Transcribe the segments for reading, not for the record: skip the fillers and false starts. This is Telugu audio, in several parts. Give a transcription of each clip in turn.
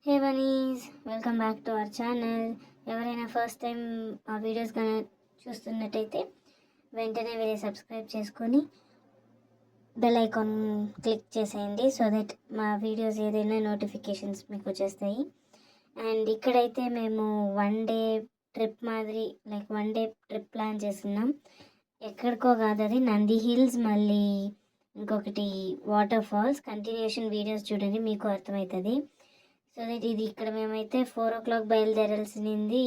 Hey bunnies, welcome back to our channel. ఎవరైనా ఫస్ట్ టైం ఆ వీడియోస్ కానీ చూస్తున్నట్టయితే వెంటనే వెళ్ళి సబ్స్క్రైబ్ చేసుకొని బెల్ ఐకాన్ క్లిక్ చేసేయండి, సో దట్ మా వీడియోస్ ఏదైనా నోటిఫికేషన్స్ మీకు వచ్చేస్తాయి. అండ్ ఇక్కడైతే మేము వన్ డే ట్రిప్ ప్లాన్ చేస్తున్నాం. ఎక్కడికో కాదు, అది నంది హిల్స్, మళ్ళీ ఇంకొకటి వాటర్ ఫాల్స్. కంటిన్యూషన్ వీడియోస్ చూడండి, మీకు అర్థమవుతుంది. సో దట్ ఇది ఇక్కడ మేమైతే 4 o'clock బయలుదేరాల్సింది,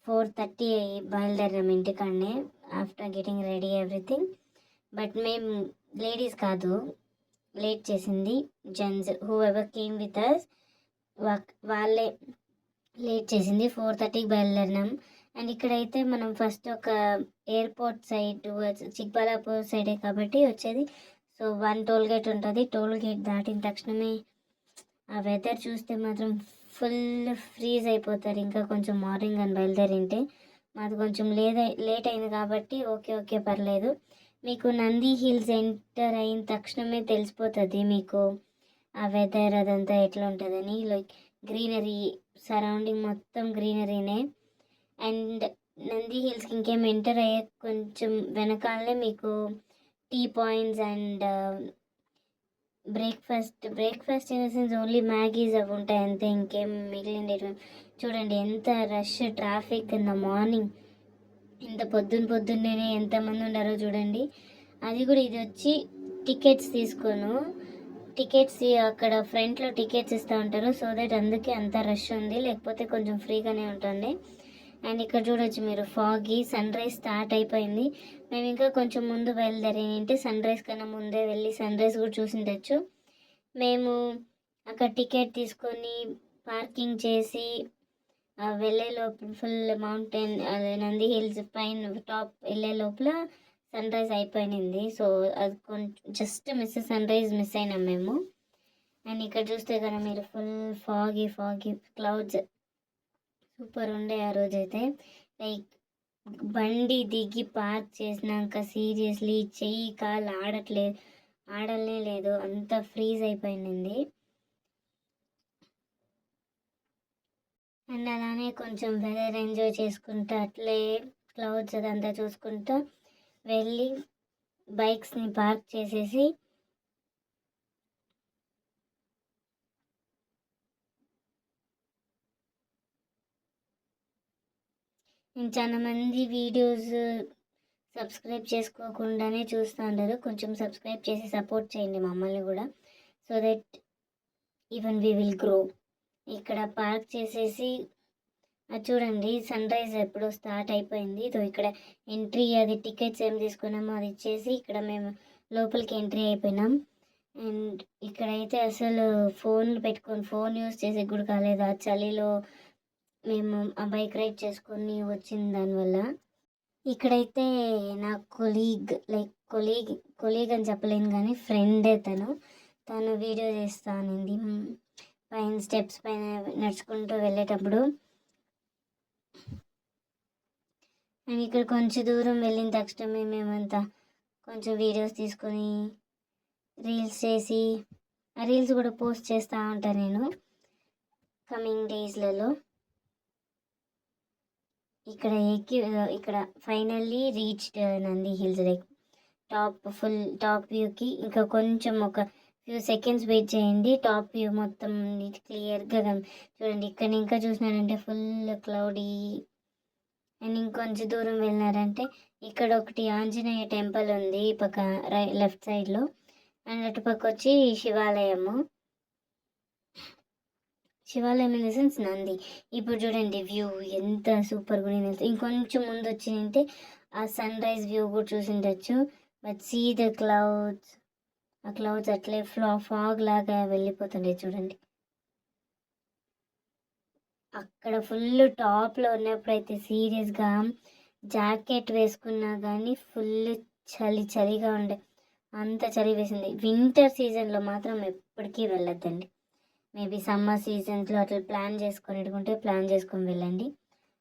4:30 బయలుదేరాం ఇంటికాడనే, after getting ready everything. But మేము లేడీస్ కాదు, లేట్ చేసింది gents, whoever came with us, వాళ్ళే లేట్ చేసింది. 4:30కి బయలుదేరినాం. అండ్ ఇక్కడైతే మనం ఫస్ట్ ఒక ఎయిర్పోర్ట్ సైడ్, చిక్బల్లాపూర్ సైడే కాబట్టి వచ్చేది. సో 1 టోల్ గేట్ ఉంటుంది. టోల్ గేట్ దాటిన తక్షణమే ఆ వెదర్ చూస్తే మాత్రం ఫుల్ ఫ్రీజ్ అయిపోతారు. ఇంకా కొంచెం మార్నింగ్ అని బయలుదేరింటే, మాది కొంచెం లేట్ అయింది కాబట్టి ఓకే పర్లేదు. మీకు నంది హిల్స్ ఎంటర్ అయిన తక్షణమే తెలిసిపోతుంది మీకు ఆ వెదర్ అదంతా ఎట్లా ఉంటుందని. లైక్ గ్రీనరీ, సరౌండింగ్ మొత్తం గ్రీనరీనే. అండ్ నంది హిల్స్కి ఇంకేం ఎంటర్ అయ్యే కొంచెం వెనకాలనే మీకు tea points and breakfast in the sense only Maggis అవి ఉంటాయి అంతే, ఇంకేం మిగిలిండేవి. చూడండి ఎంత rush, traffic in the morning, ఇంత పొద్దున్నే ఎంతమంది ఉన్నారో చూడండి. అది కూడా ఇది వచ్చి టికెట్స్ అక్కడ ఫ్రంట్లో టికెట్స్ ఇస్తూ ఉంటారు, సో దట్ అందుకే అంత రష్ ఉంది, లేకపోతే కొంచెం ఫ్రీగానే ఉంటుంది. అండ్ ఇక్కడ చూడొచ్చు మీరు, ఫాగి, సన్ రైజ్ స్టార్ట్ అయిపోయింది. మేము ఇంకా కొంచెం ముందు బయలుదేరేంటి, సన్ రైజ్ కన్నా ముందే వెళ్ళి సన్ రైజ్ కూడా చూసిండొచ్చు. మేము అక్కడ టికెట్ తీసుకొని పార్కింగ్ చేసి వెళ్ళే లోపల ఫుల్ మౌంటైన్, అదే నంది హిల్స్ పైన టాప్ వెళ్ళే లోపల సన్ రైజ్ అయిపోయింది. సో అది కొంచెం జస్ట్ సన్ రైజ్ మిస్ అయినాం మేము. అండ్ ఇక్కడ చూస్తే కదా మీరు, ఫుల్ ఫాగీ క్లౌడ్స్, సూపర్ ఉండే ఆ రోజైతే. లైక్ బండి దిగి పార్క్ చేసినాక సీరియస్లీ చెయ్యి కాలు ఆడలే లేదు, అంత ఫ్రీజ్ అయిపోయింది. అండ్ అలానే కొంచెం వెదర్ ఎంజాయ్ చేసుకుంటూ అట్లే క్లౌడ్స్ అదంతా చూసుకుంటూ వెళ్ళి బైక్స్ని పార్క్ చేసేసి చాలా మంది వీడియోస్ సబ్స్క్రైబ్ చేసుకోకుండానే చూస్తూ ఉంటారు. కొంచెం సబ్స్క్రైబ్ చేసి సపోర్ట్ చేయండి మమ్మల్ని కూడా, so that even we will grow. ఇక్కడ పార్క్ చేసేసి అది చూడండి, సన్ రైజ్ ఎప్పుడు స్టార్ట్ అయిపోయింది. సో ఇక్కడ ఎంట్రీ, అది టికెట్స్ ఏం తీసుకున్నామో అది ఇచ్చేసి ఇక్కడ మేము లోపలికి ఎంట్రీ అయిపోయినాం. అండ్ ఇక్కడైతే అసలు ఫోన్లు పెట్టుకొని ఫోన్ యూస్ చేసే కూడా కాలేదు, ఆ చలిలో మేము ఆ బైక్ రైడ్ చేసుకొని వచ్చిన దానివల్ల. ఇక్కడైతే నా కొలీగ్ అని చెప్పలేను కానీ ఫ్రెండే, తను వీడియో చేస్తానండి పైన స్టెప్స్ పైన నడుచుకుంటూ వెళ్ళేటప్పుడు. అండ్ ఇక్కడ కొంచెం దూరం వెళ్ళిన తక్షణమే మేమంతా కొంచెం వీడియోస్ తీసుకొని రీల్స్ చేసి, ఆ రీల్స్ కూడా పోస్ట్ చేస్తూ ఉంటాను నేను కమింగ్ డేస్లలో. ఇక్కడ finally reached Nandi hills, like top వ్యూకి ఇంకా కొంచెం ఒక ఫ్యూ సెకండ్స్ వెయిట్ చేయండి, టాప్ వ్యూ మొత్తం క్లియర్గా చూడండి. ఇక్కడ ఇంకా చూసినారంటే ఫుల్ క్లౌడీ. అండ్ ఇంకొంచెం దూరం వెళ్ళినారంటే ఇక్కడ ఒకటి ఆంజనేయ టెంపుల్ ఉంది ఈ పక్క లెఫ్ట్ సైడ్లో, అండ్ అటుపక్క వచ్చి శివాలయం ఇన్ ద సెన్స్ నంది. ఇప్పుడు చూడండి వ్యూ ఎంత సూపర్గా ఉంది. ఇంకొంచెం ముందు వచ్చిందంటే ఆ సన్ రైజ్ వ్యూ కూడా చూసిండొచ్చు. బట్ సీ ద క్లౌడ్స్, ఆ క్లౌడ్స్ అట్లే ఫాగ్ లాగా వెళ్ళిపోతుండే చూడండి. అక్కడ ఫుల్ టాప్లో ఉన్నప్పుడైతే సీరియస్గా జాకెట్ వేసుకున్నా కానీ ఫుల్ చలిగా ఉండే, అంత చలి వేసింది. వింటర్ సీజన్లో మాత్రం ఎప్పటికీ వెళ్ళొద్దండి. మేబీ సమ్మర్ సీజన్స్లో అట్లా ప్లాన్ చేసుకొని వెళ్ళండి.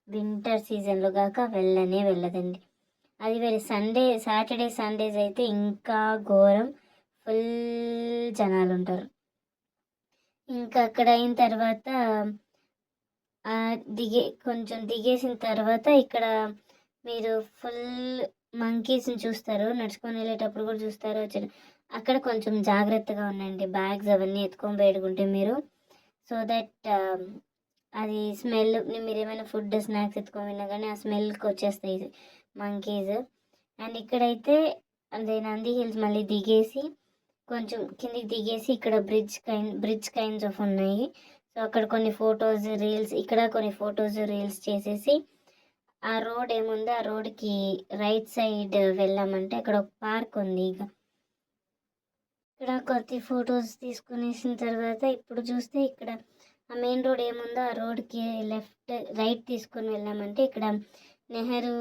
వింటర్ సీజన్లో కాక వెళ్ళదండి. అది వేరే సాటర్డే సండేస్ అయితే ఇంకా ఘోరం, ఫుల్ జనాలు ఉంటారు. ఇంకా అక్కడ అయిన తర్వాత కొంచెం దిగేసిన తర్వాత ఇక్కడ మీరు ఫుల్ మంకీస్ని చూస్తారు, నడుచుకొని వెళ్ళేటప్పుడు కూడా చూస్తారు. అక్కడ కొంచెం జాగ్రత్తగా ఉండండి, బ్యాగ్స్ అవన్నీ ఎత్తుకొని పెట్టుకుంటే మీరు, సో దట్ అది స్మెల్, మీరు ఏమైనా ఫుడ్ స్నాక్స్ ఎత్తుకొని విన్నా కానీ ఆ స్మెల్కి వచ్చేస్తాయి మంకీస్. అండ్ ఇక్కడైతే అదే నంది హిల్స్ మళ్ళీ దిగేసి కొంచెం కిందికి దిగేసి ఇక్కడ బ్రిడ్జ్ కైండ్స్ ఆఫ్ ఉన్నాయి. సో అక్కడ కొన్ని ఫొటోస్ రీల్స్, ఇక్కడ కొన్ని ఫొటోస్ రీల్స్ చేసేసి ఆ రోడ్ ఏముందో ఆ రోడ్కి రైట్ సైడ్ వెళ్ళామంటే అక్కడ ఒక పార్క్ ఉంది. ఇక్కడ కొద్ది ఫొటోస్ తీసుకునేసిన తర్వాత ఇప్పుడు చూస్తే ఇక్కడ ఆ మెయిన్ రోడ్ ఏముందో ఆ రోడ్కి రైట్ తీసుకొని వెళ్ళామంటే ఇక్కడ నెహ్రూ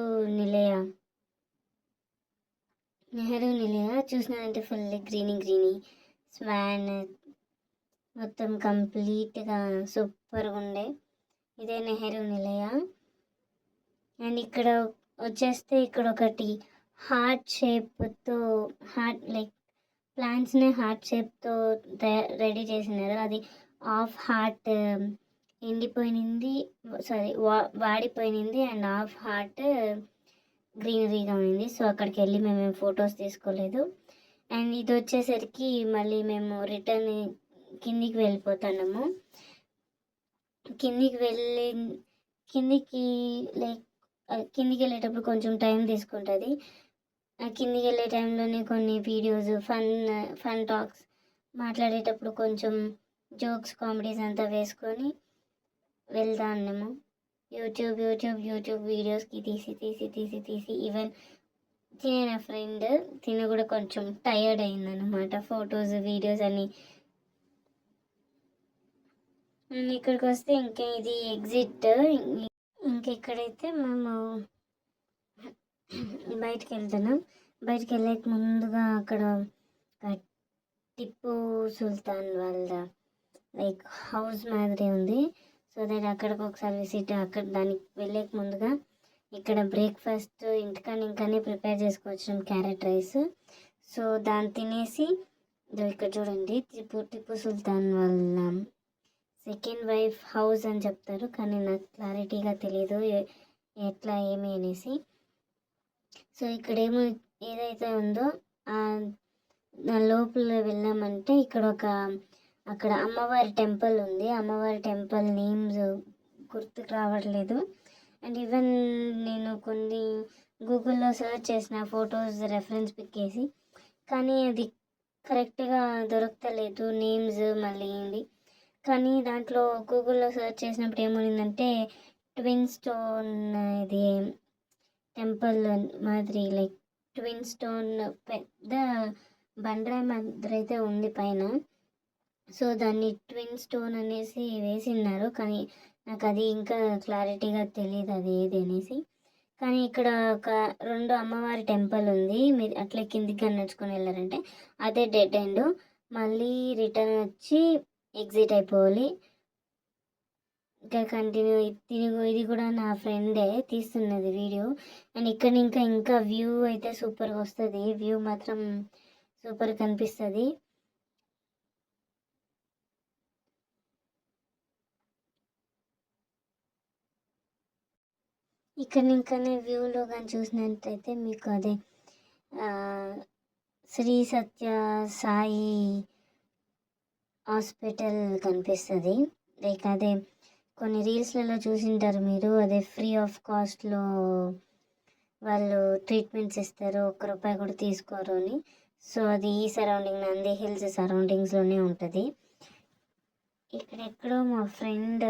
నిలయ చూసినారంటే ఫుల్ గ్రీనీ స్వాన్ మొత్తం కంప్లీట్గా సూపర్గా ఉండే. ఇదే నెహ్రూ నిలయ. అండ్ ఇక్కడ వచ్చేస్తే ఇక్కడ ఒకటి హార్ట్ షేప్తో లైక్ ప్లాంట్స్ని హార్ట్ షేప్తో రెడీ చేసినారు. అది హాఫ్ హార్ట్ ఎండిపోయినింది, వాడిపోయినింది, అండ్ హాఫ్ హార్ట్ గ్రీనరీగా ఉంది. సో అక్కడికి వెళ్ళి మేము ఫొటోస్ తీసుకోలేదు. అండ్ ఇది వచ్చేసరికి మళ్ళీ మేము రిటర్న్ కిందికి వెళ్ళిపోతున్నాము. కిందికి వెళ్ళేటప్పుడు కొంచెం టైం తీసుకుంటుంది. కిందికి వెళ్ళే టైంలోనే కొన్ని వీడియోస్ ఫన్ టాక్స్ మాట్లాడేటప్పుడు కొంచెం జోక్స్ కామెడీస్ అంతా వేసుకొని వెళ్తా ఉన్నాము. యూట్యూబ్ వీడియోస్కి తీసి ఈవెన్ తినే ఫ్రెండ్ కూడా కొంచెం టయర్డ్ అయిందనమాట ఫొటోస్ వీడియోస్ అని. ఇక్కడికి వస్తే ఇంకా ఇది ఎగ్జిట్. ఇక్కడైతే మేము బయటికి వెళ్తున్నాం. బయటికి వెళ్ళక ముందుగా అక్కడ టిప్పు సుల్తాన్ వాళ్ళ లైక్ హౌస్ మాదిరి ఉంది. సో దట్ అక్కడికి ఒకసారి విజిట్, అక్కడ దానికి వెళ్ళక ముందుగా ఇక్కడ బ్రేక్ఫాస్ట్ ఇంకానే ప్రిపేర్ చేసుకోవచ్చు, క్యారెట్ రైస్. సో దాన్ని తినేసి ఇక్కడ చూడండి టిప్పు సుల్తాన్ వాళ్ళ సెకండ్ వైఫ్ హౌస్ అని చెప్తారు, కానీ నాకు క్లారిటీగా తెలియదు ఎట్లా ఏమి అనేసి. సో ఇక్కడ ఏదైతే ఉందో దాని లోపల వెళ్ళామంటే ఇక్కడ అక్కడ అమ్మవారి టెంపుల్ ఉంది. అమ్మవారి టెంపుల్ నేమ్స్ గుర్తుకు రావట్లేదు. అండ్ ఈవెన్ నేను కొన్ని గూగుల్లో సర్చ్ చేసిన ఫొటోస్ రెఫరెన్స్ పిక్ వేసి, కానీ అది కరెక్ట్గా దొరకలేదు నేమ్స్ మళ్ళీ ఏంటి. కానీ దాంట్లో గూగుల్లో సర్చ్ చేసినప్పుడు ఏమైందంటే ట్విన్ స్టోన్ ఇది టెంపుల్ మాదిరి, లైక్ ట్విన్ స్టోన్ పెద్ద బండరాయి మాదిరి అయితే ఉంది పైన. సో దాన్ని ట్విన్ స్టోన్ అనేసి వేసిన్నారు, కానీ నాకు అది ఇంకా క్లారిటీగా తెలియదు అది ఏది అనేసి. కానీ ఇక్కడ ఒక 2 అమ్మవారి టెంపుల్ ఉంది. మీరు అట్లా కిందికి నడుచుకొని వెళ్ళారంటే అదే డెడ్ ఎండ్. మళ్ళీ రిటర్న్ వచ్చి ఎగ్జిట్ అయిపోవాలి. ఇంకా కంటిన్యూ ఇది కూడా నా ఫ్రెండే తీస్తున్నది వీడియో. అండ్ ఇక్కడ ఇంకా వ్యూ అయితే సూపర్గా వస్తుంది. వ్యూ మాత్రం సూపర్ కనిపిస్తుంది. ఇంకానే వ్యూలో కానీ చూసినట్టయితే మీకు అదే శ్రీ సత్య సాయి హాస్పిటల్ కనిపిస్తుంది. లైక్ అదే కొన్ని రీల్స్లలో చూసింటారు మీరు, అదే ఫ్రీ ఆఫ్ కాస్ట్లో వాళ్ళు ట్రీట్మెంట్స్ ఇస్తారు, ₹1 కూడా తీసుకోరు అని. సో అది ఈ సరౌండింగ్ నంది హిల్స్ సరౌండింగ్స్లోనే ఉంటుంది. ఇక్కడెక్కడో మా ఫ్రెండ్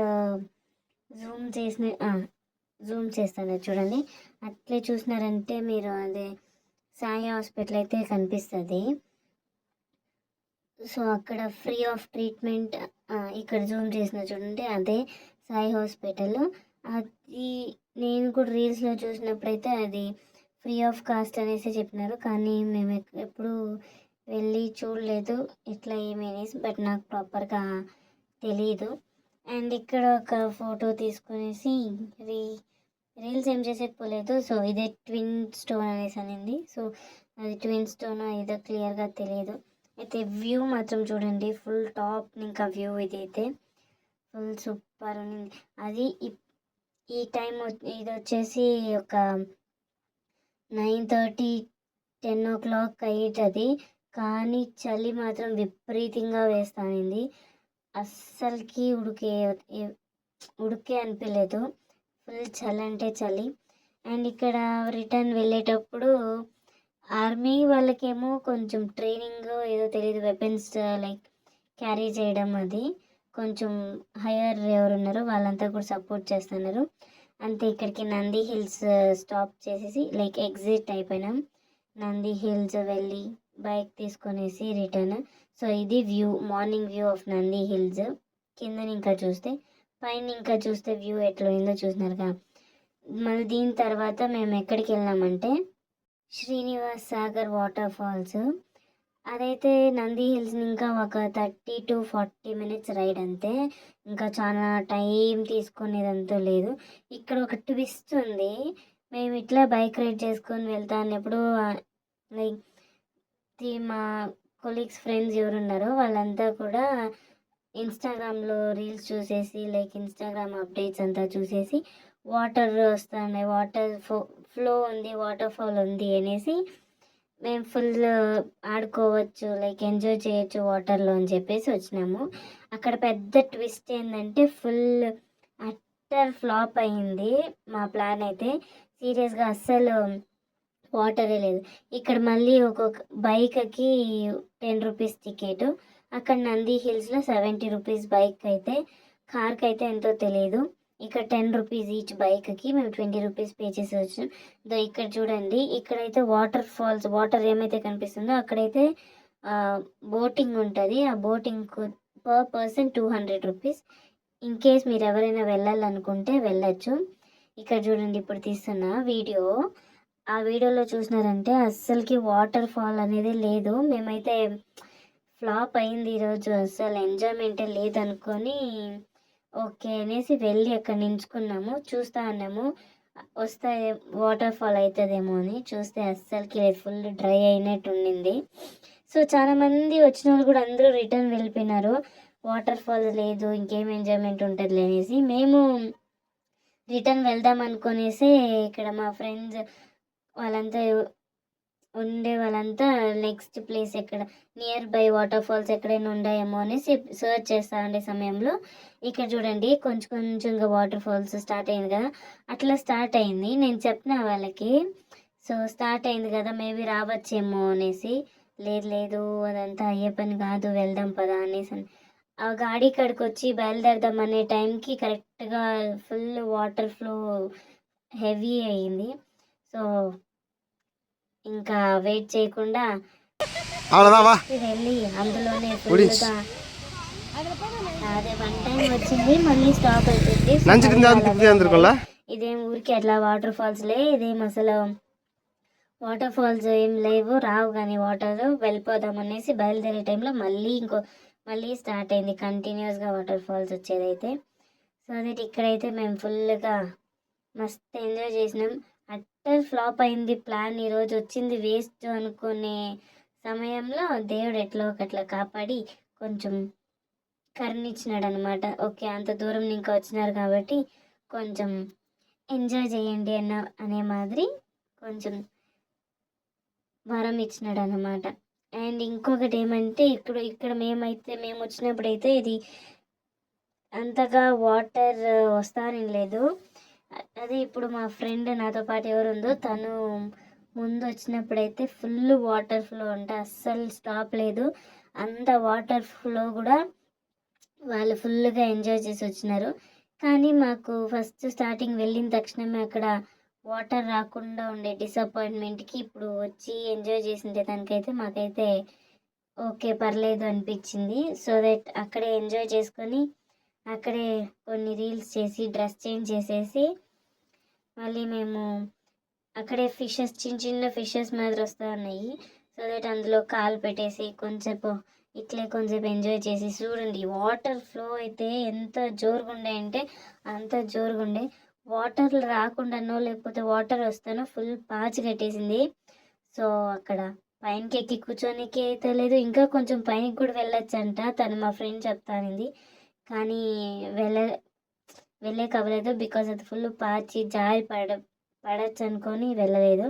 జూమ్ చేస్తాను చూడండి, అట్లే చూసినారంటే మీరు అదే సాయి హాస్పిటల్ అయితే కనిపిస్తుంది. సో అక్కడ ఫ్రీ ఆఫ్ ట్రీట్మెంట్, ఇక్కడ జూమ్ చేసిన చూడండి అదే సాయి హాస్పిటల్. అది నేను కూడా రీల్స్లో చూసినప్పుడైతే అది ఫ్రీ ఆఫ్ కాస్ట్ అనేసి చెప్పినారు, కానీ మేము ఎప్పుడు వెళ్ళి చూడలేదు ఎట్లా ఏమి అనేసి, బట్ నాకు ప్రాపర్గా తెలీదు. అండ్ ఇక్కడ ఒక ఫోటో తీసుకునేసి రీల్స్ ఏం చేసేకపోలేదు. సో ఇదే ట్విన్ స్టోన్ అనేసి అనింది. సో అది ట్విన్ స్టోన్ ఏదో క్లియర్గా తెలియదు. అయితే వ్యూ మాత్రం చూడండి, ఫుల్ టాప్ ఇంకా వ్యూ ఇదైతే ఫుల్ సూపర్ ఉంది. అది ఈ టైం ఇది వచ్చేసి ఒక 9:30 10 o'clock అవుతుంది, కానీ చలి మాత్రం విపరీతంగా వేస్తానింది. అస్సలకి ఉడికే అనిపించలేదు, ఫుల్ చలి అంటే చలి. అండ్ ఇక్కడ రిటర్న్ వెళ్ళేటప్పుడు ఆర్మీ వాళ్ళకేమో కొంచెం ట్రైనింగ్ ఏదో తెలియదు, వెపన్స్ లైక్ క్యారీ చేయడం, అది కొంచెం హైయర్ ఎవరున్నారో వాళ్ళంతా కూడా సపోర్ట్ చేస్తున్నారు. అంతే ఇక్కడికి నంది హిల్స్ స్టాప్ చేసేసి లైక్ ఎగ్జిట్ అయిపోయినాం. నంది హిల్స్ వెళ్ళి బైక్ తీసుకొనేసి రిటర్న్. సో ఇది view, morning view of Nandi hills. కిందని ఇంకా చూస్తే, పైన ఇంకా చూస్తే వ్యూ ఎట్లా అయిందో చూసినారుగా. మళ్ళీ దీని తర్వాత మేము ఎక్కడికి వెళ్ళామంటే శ్రీనివాస్ సాగర్ వాటర్ ఫాల్స్. అదైతే నంది హిల్స్ ఇంకా ఒక 30 to 40 minutes రైడ్ అంతే, ఇంకా చాలా టైం తీసుకునేదంతా లేదు. ఇక్కడ ఒక ట్విస్ట్ ఉంది. మేము ఇట్లా బైక్ రైడ్ చేసుకొని వెళ్తా అన్నప్పుడు లైక్ మా కొలీగ్స్ ఫ్రెండ్స్ ఎవరున్నారో వాళ్ళంతా కూడా ఇన్స్టాగ్రామ్లో రీల్స్ చూసేసి లైక్ ఇన్స్టాగ్రామ్ అప్డేట్స్ అంతా చూసేసి వాటర్ వస్తున్నాయి, వాటర్ ఫ్లో ఉంది, వాటర్ ఫాల్ ఉంది అనేసి మేము ఫుల్ ఆడుకోవచ్చు లైక్ ఎంజాయ్ చేయొచ్చు వాటర్లో అని చెప్పేసి వచ్చినాము. అక్కడ పెద్ద ట్విస్ట్ ఏంటంటే ఫుల్ అట్టర్ ఫ్లాప్ అయింది మా ప్లాన్ అయితే. సీరియస్గా అస్సలు వాటరే లేదు. ఇక్కడ మళ్ళీ ఒక్కొక్క బైక్కి 10 రూపీస్ టికెట్. అక్కడ నంది హిల్స్లో 70 రూపీస్ బైక్ అయితే, కార్కి అయితే ఎంతో తెలియదు. ఇక్కడ 10 రూపీస్ ఈచ్ బైక్కి, మేము 20 రూపీస్ పే చేసి వచ్చాం. ఇక్కడ చూడండి, ఇక్కడైతే వాటర్ ఫాల్స్, వాటర్ ఏమైతే కనిపిస్తుందో అక్కడైతే బోటింగ్ ఉంటుంది. ఆ boating per person 200 rupees. In case మీరు ఎవరైనా వెళ్ళాలనుకుంటే వెళ్ళచ్చు. ఇక్కడ చూడండి, ఇప్పుడు తీస్తున్న వీడియో, ఆ వీడియోలో చూసినారంటే అస్సలకి వాటర్ ఫాల్ అనేది లేదు. మేమైతే ఫ్లాప్ అయింది ఈరోజు, అస్సలు ఎంజాయ్మెంటే లేదనుకొని ఓకే అనేసి వెళ్ళి అక్కడ నించుకున్నాము, చూస్తా ఉన్నాము వస్తే వాటర్ ఫాల్ అవుతుందేమో అని. చూస్తే అస్సలకి ఫుల్ డ్రై అయినట్టు ఉండింది. సో చాలా మంది వచ్చిన వాళ్ళు కూడా అందరూ రిటర్న్ వెళ్ళిపోయినారు, వాటర్ ఫాల్ లేదు, ఇంకేం ఎంజాయ్మెంట్ ఉంటుంది అనేసి. మేము రిటర్న్ వెళ్దాం అనుకునేసి ఇక్కడ మా ఫ్రెండ్స్ వాళ్ళంతా ఉండే వాళ్ళంతా నెక్స్ట్ ప్లేస్ ఎక్కడ నియర్ బై వాటర్ ఫాల్స్ ఎక్కడైనా ఉన్నాయేమో అనేసి సర్చ్ చేస్తా ఉండే సమయంలో ఇక్కడ చూడండి కొంచెం కొంచెంగా వాటర్ ఫాల్స్ స్టార్ట్ అయింది కదా. అట్లా స్టార్ట్ అయింది, నేను చెప్పిన వాళ్ళకి. సో స్టార్ట్ అయింది కదా, మేబీ రావచ్చేమో అనేసి. లేదు లేదు అదంతా అయ్యే పని కాదు, వెళ్దాం పదా అనేసి ఆ గాడి కాడికి వచ్చి బయలుదేరదాం అనే టైంకి కరెక్ట్గా ఫుల్ వాటర్ ఫ్లో హెవీ అయ్యింది. సో ఇంకా వెయిట్ చేయకుండా వెళ్ళి అందులోనే ఫుల్గా అదే వన్ టైం వచ్చింది, మళ్ళీ స్టాప్ అయిపోయింది. ఇదేం ఊరికి అట్లా వాటర్ ఫాల్స్ ఇదేం అసలు వాటర్ ఫాల్స్ ఏం లేవు, రావు కానీ వాటర్, వెళ్ళిపోదాం అనేసి బయలుదేరే టైంలో మళ్ళీ స్టార్ట్ అయింది కంటిన్యూస్గా వాటర్ ఫాల్స్ వచ్చేదైతే. సో దట్ ఇక్కడైతే మేము ఫుల్గా మస్తు ఎంజాయ్ చేసినాం. అట్టర్ ఫ్లాప్ అయింది ప్లాన్, ఈరోజు వచ్చింది వేస్ట్ అనుకునే సమయంలో దేవుడు ఎట్లా ఒకట్లా కాపాడి కొంచెం కరుణిచ్చినాడు అనమాట. ఓకే అంత దూరం ఇంకా వచ్చినారు కాబట్టి కొంచెం ఎంజాయ్ చేయండి అనే మాదిరి కొంచెం వరం ఇచ్చినాడు అనమాట. అండ్ ఇంకొకటి ఏమంటే ఇక్కడ మేము వచ్చినప్పుడైతే ఇది అంతగా వాటర్ వస్తారని లేదు. అదే ఇప్పుడు మా ఫ్రెండ్ నాతో పాటు ఎవరు ఉందో తను ముందు వచ్చినప్పుడైతే ఫుల్ వాటర్ ఫ్లో అంటే అస్సలు స్టాప్ లేదు. అంత వాటర్ ఫ్లో కూడా వాళ్ళు ఫుల్గా ఎంజాయ్ చేసి వచ్చినారు. కానీ మాకు ఫస్ట్ స్టార్టింగ్ వెళ్ళిన తక్షణమే అక్కడ వాటర్ రాకుండా ఉండే డిసప్పాయింట్మెంట్కి ఇప్పుడు వచ్చి ఎంజాయ్ చేసిండే దానికైతే మాకైతే ఓకే పర్లేదు అనిపించింది. సో దట్ అక్కడే ఎంజాయ్ చేసుకొని అక్కడే కొన్ని రీల్స్ చేసి డ్రెస్ చేంజ్ చేసేసి మళ్ళీ మేము అక్కడే ఫిషెస్ చిన్న చిన్న ఫిషెస్ మాదిరి వస్తూ ఉన్నాయి. సో దట్ అందులో కాలు పెట్టేసి కొంచెంసేపు ఎంజాయ్ చేసి చూడండి వాటర్ ఫ్లో అయితే ఎంత జోరుగా ఉండే అంటే అంత జోరుగా ఉండే. వాటర్ రాకుండానో లేకపోతే వాటర్ వస్తానో ఫుల్ పాచి కట్టేసింది. సో అక్కడ పైనకి ఎక్కి కూర్చోనికి అయితే లేదు, ఇంకా కొంచెం పైనకి కూడా వెళ్ళొచ్చంట. తను మా ఫ్రెండ్ చెప్తానింది, కానీ వెళ్ళే కవ్వలేదు. బికాజ్ అది ఫుల్ పాచి జారి పడచ్చు అనుకొని వెళ్ళలేదు.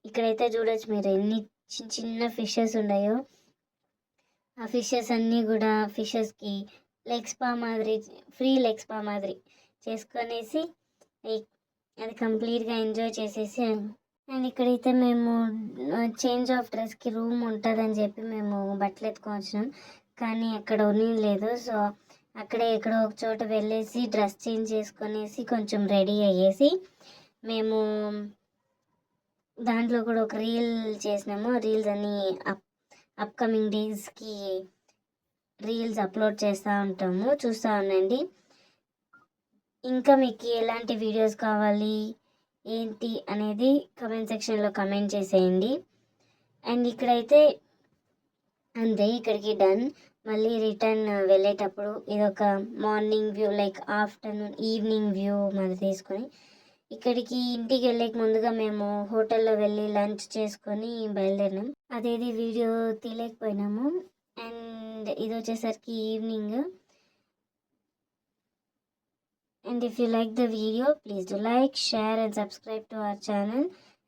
ఇక్కడైతే చూడొచ్చు మీరు ఎన్ని చిన్న చిన్న ఫిషెస్ ఉన్నాయో. ఆ ఫిషెస్ అన్నీ కూడా ఫిషెస్కి లెగ్ స్పా మాదిరి, ఫ్రీ లెగ్ స్పా మాదిరి చేసుకొనేసి అది కంప్లీట్గా ఎంజాయ్ చేసేసి, అండ్ ఇక్కడైతే మేము చేంజ్ ఆఫ్ డ్రెస్కి రూమ్ ఉంటుందని చెప్పి మేము బట్టలు ఎత్తుకొని వచ్చినాం, కానీ అక్కడ లేదు. సో అక్కడే ఎక్కడో ఒక చోట వెళ్ళేసి డ్రెస్ చేంజ్ చేసుకొనేసి కొంచెం రెడీ అయ్యేసి మేము దాంట్లో కూడా ఒక రీల్ చేసినాము. రీల్స్ అన్నీ అప్కమింగ్ డేస్కి రీల్స్ అప్లోడ్ చేస్తూ ఉంటాము, చూస్తూ ఉండండి. ఇంకా మీకు ఎలాంటి వీడియోస్ కావాలి ఏంటి అనేది కమెంట్ సెక్షన్లో కమెంట్ చేసేయండి. అండ్ ఇక్కడైతే అంతే, ఇక్కడికి డన్. మళ్ళీ రిటర్న్ వెళ్ళేటప్పుడు ఇదొక morning view, like afternoon evening view మరి తీసుకొని ఇక్కడికి ఇంటికి వెళ్ళక ముందుగా మేము హోటల్లో వెళ్ళి లంచ్ చేసుకొని బయలుదేరినాం. అదేది వీడియో తీయలేకపోయినాము. అండ్ ఇది వచ్చేసరికి evening. And if you like the video, please do like, share and subscribe to our channel.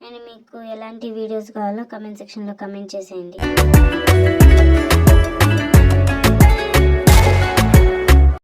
And మీకు ఎలాంటి వీడియోస్ కావాలో కమెంట్ సెక్షన్లో కమెంట్ చేసేయండి.